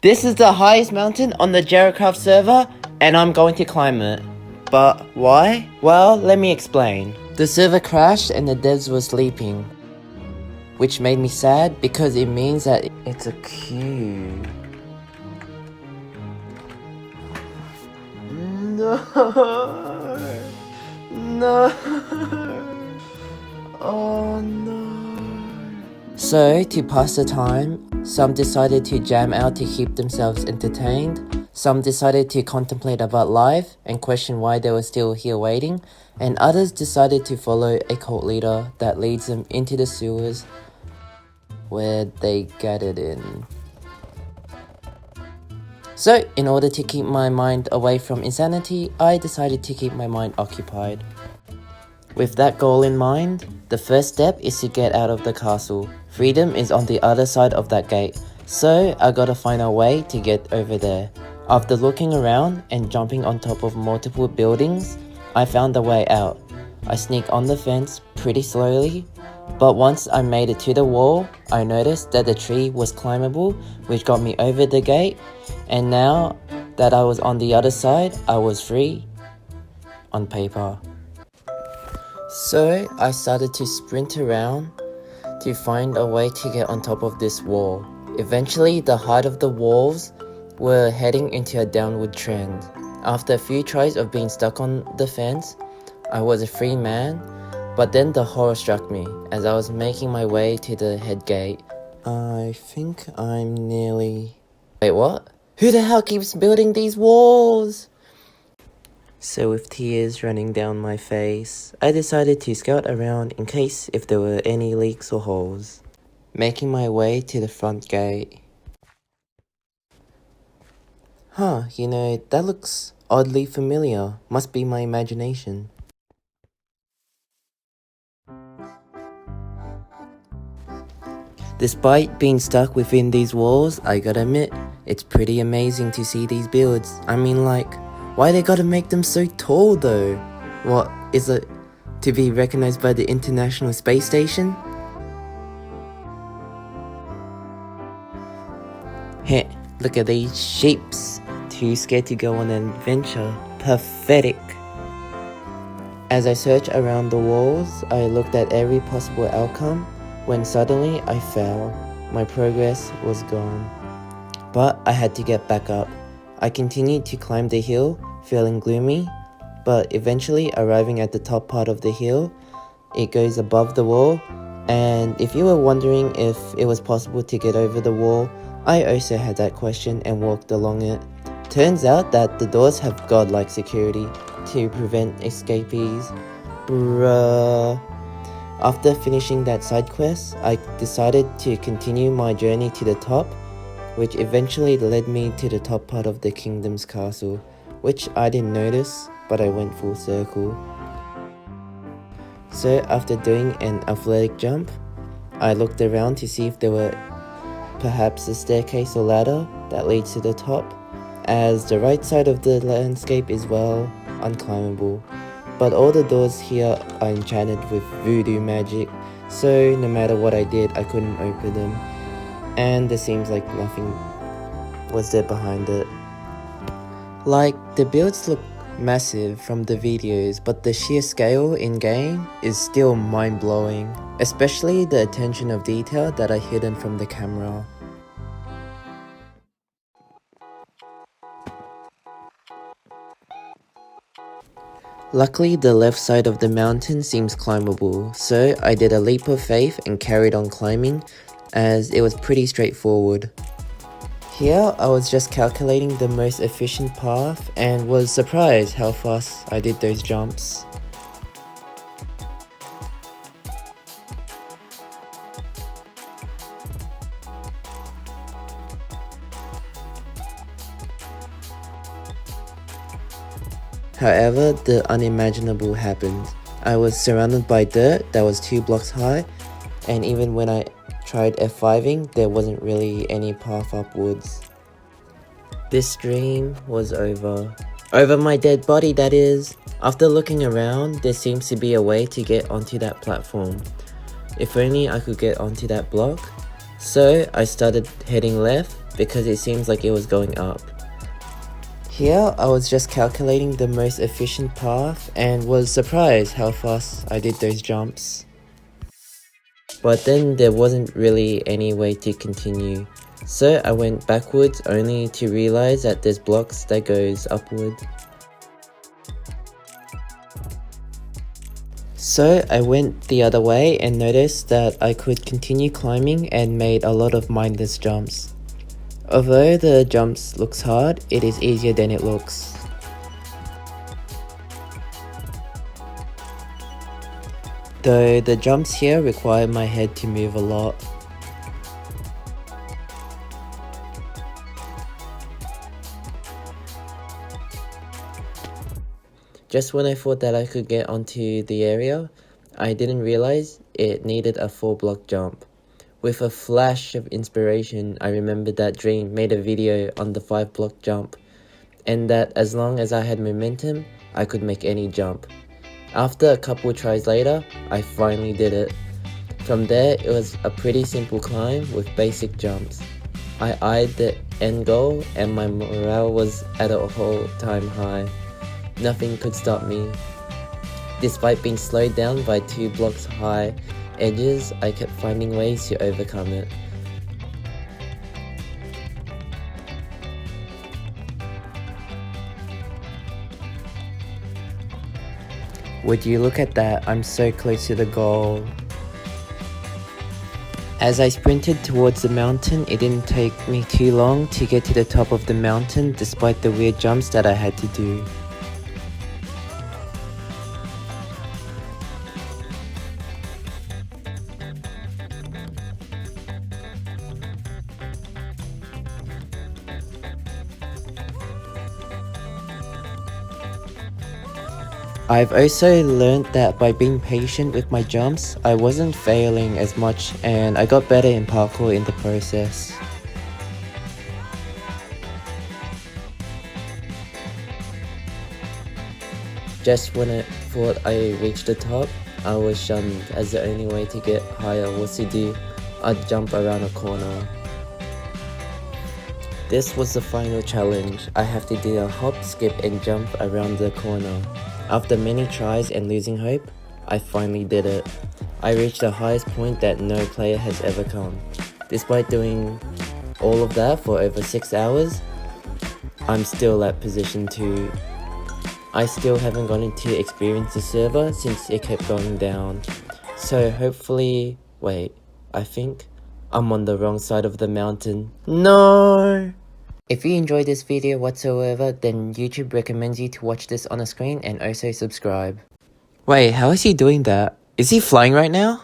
This is the highest mountain on the Jeracraft server, and I'm going to climb it. But why? Well, let me explain. The server crashed and the devs were sleeping, which made me sad because it means that it's a queue. No. No. Oh no. So, to pass the time, some decided to jam out to keep themselves entertained, some decided to contemplate about life and question why they were still here waiting, and others decided to follow a cult leader that leads them into the sewers where they gathered in. So, in order to keep my mind away from insanity, I decided to keep my mind occupied. With that goal in mind, the first step is to get out of the castle. Freedom is on the other side of that gate, so I gotta find a way to get over there. After looking around and jumping on top of multiple buildings, I found a way out. I sneaked on the fence pretty slowly, but once I made it to the wall, I noticed that the tree was climbable, which got me over the gate, and now that I was on the other side, I was free on paper. So I started to sprint around to find a way to get on top of this wall. Eventually, the height of the walls were heading into a downward trend. After a few tries of being stuck on the fence, I was a free man, but then the horror struck me as I was making my way to the head gate. I think I'm nearly... Wait, what? Who the hell keeps building these walls? So with tears running down my face, I decided to scout around in case if there were any leaks or holes. Making my way to the front gate. Huh, you know, that looks oddly familiar. Must be my imagination. Despite being stuck within these walls, I gotta admit, it's pretty amazing to see these builds. I mean, like, why they gotta make them so tall though? What, is it to be recognized by the International Space Station? Heh, look at these sheeps. Too scared to go on an adventure. Pathetic. As I searched around the walls, I looked at every possible outcome when suddenly I fell. My progress was gone. But I had to get back up. I continued to climb the hill, feeling gloomy, but eventually arriving at the top part of the hill. It goes above the wall, and if you were wondering if it was possible to get over the wall, I also had that question and walked along it. Turns out that the doors have godlike security to prevent escapees. Bruh. After finishing that side quest, I decided to continue my journey to the top, which eventually led me to the top part of the kingdom's castle, which I didn't notice, but I went full circle. So after doing an athletic jump, I looked around to see if there were perhaps a staircase or ladder that leads to the top, as the right side of the landscape is well unclimbable. But all the doors here are enchanted with voodoo magic, so no matter what I did, I couldn't open them. And there seems like nothing was there behind it. Like, the builds look massive from the videos, but the sheer scale in-game is still mind-blowing, especially the attention of detail that are hidden from the camera. Luckily, the left side of the mountain seems climbable, so I did a leap of faith and carried on climbing, as it was pretty straightforward. Here, I was just calculating the most efficient path and was surprised how fast I did those jumps. However, the unimaginable happened. I was surrounded by dirt that was 2 blocks high, and even when I tried F5ing, there wasn't really any path upwards. This dream was over. Over my dead body, that is. After looking around, there seems to be a way to get onto that platform. If only I could get onto that block. So I started heading left, because it seems like it was going up. Here I was just calculating the most efficient path and was surprised how fast I did those jumps. But then there wasn't really any way to continue, so I went backwards only to realize that there's blocks that goes upward. So I went the other way and noticed that I could continue climbing and made a lot of mindless jumps. Although the jumps looks hard, it is easier than it looks. Though the jumps here require my head to move a lot. Just when I thought that I could get onto the area, I didn't realize it needed a 4-block jump. With a flash of inspiration, I remembered that Dream made a video on the 5-block jump, and that as long as I had momentum, I could make any jump. After a couple tries later, I finally did it. From there, it was a pretty simple climb with basic jumps. I eyed the end goal and my morale was at an all-time high. Nothing could stop me. Despite being slowed down by 2 blocks high edges, I kept finding ways to overcome it. Would you look at that, I'm so close to the goal. As I sprinted towards the mountain, it didn't take me too long to get to the top of the mountain despite the weird jumps that I had to do. I've also learned that by being patient with my jumps, I wasn't failing as much and I got better in parkour in the process. Just when I thought I reached the top, I was shunned as the only way to get higher was to do a jump around a corner. This was the final challenge. I have to do a hop, skip and jump around the corner. After many tries and losing hope, I finally did it. I reached the highest point that no player has ever come. Despite doing all of that for over 6 hours, I'm still at position 2. I still haven't gotten to experience the server since it kept going down. So hopefully, wait, I think I'm on the wrong side of the mountain. No! If you enjoyed this video whatsoever, then YouTube recommends you to watch this on a screen and also subscribe. Wait, how is he doing that? Is he flying right now?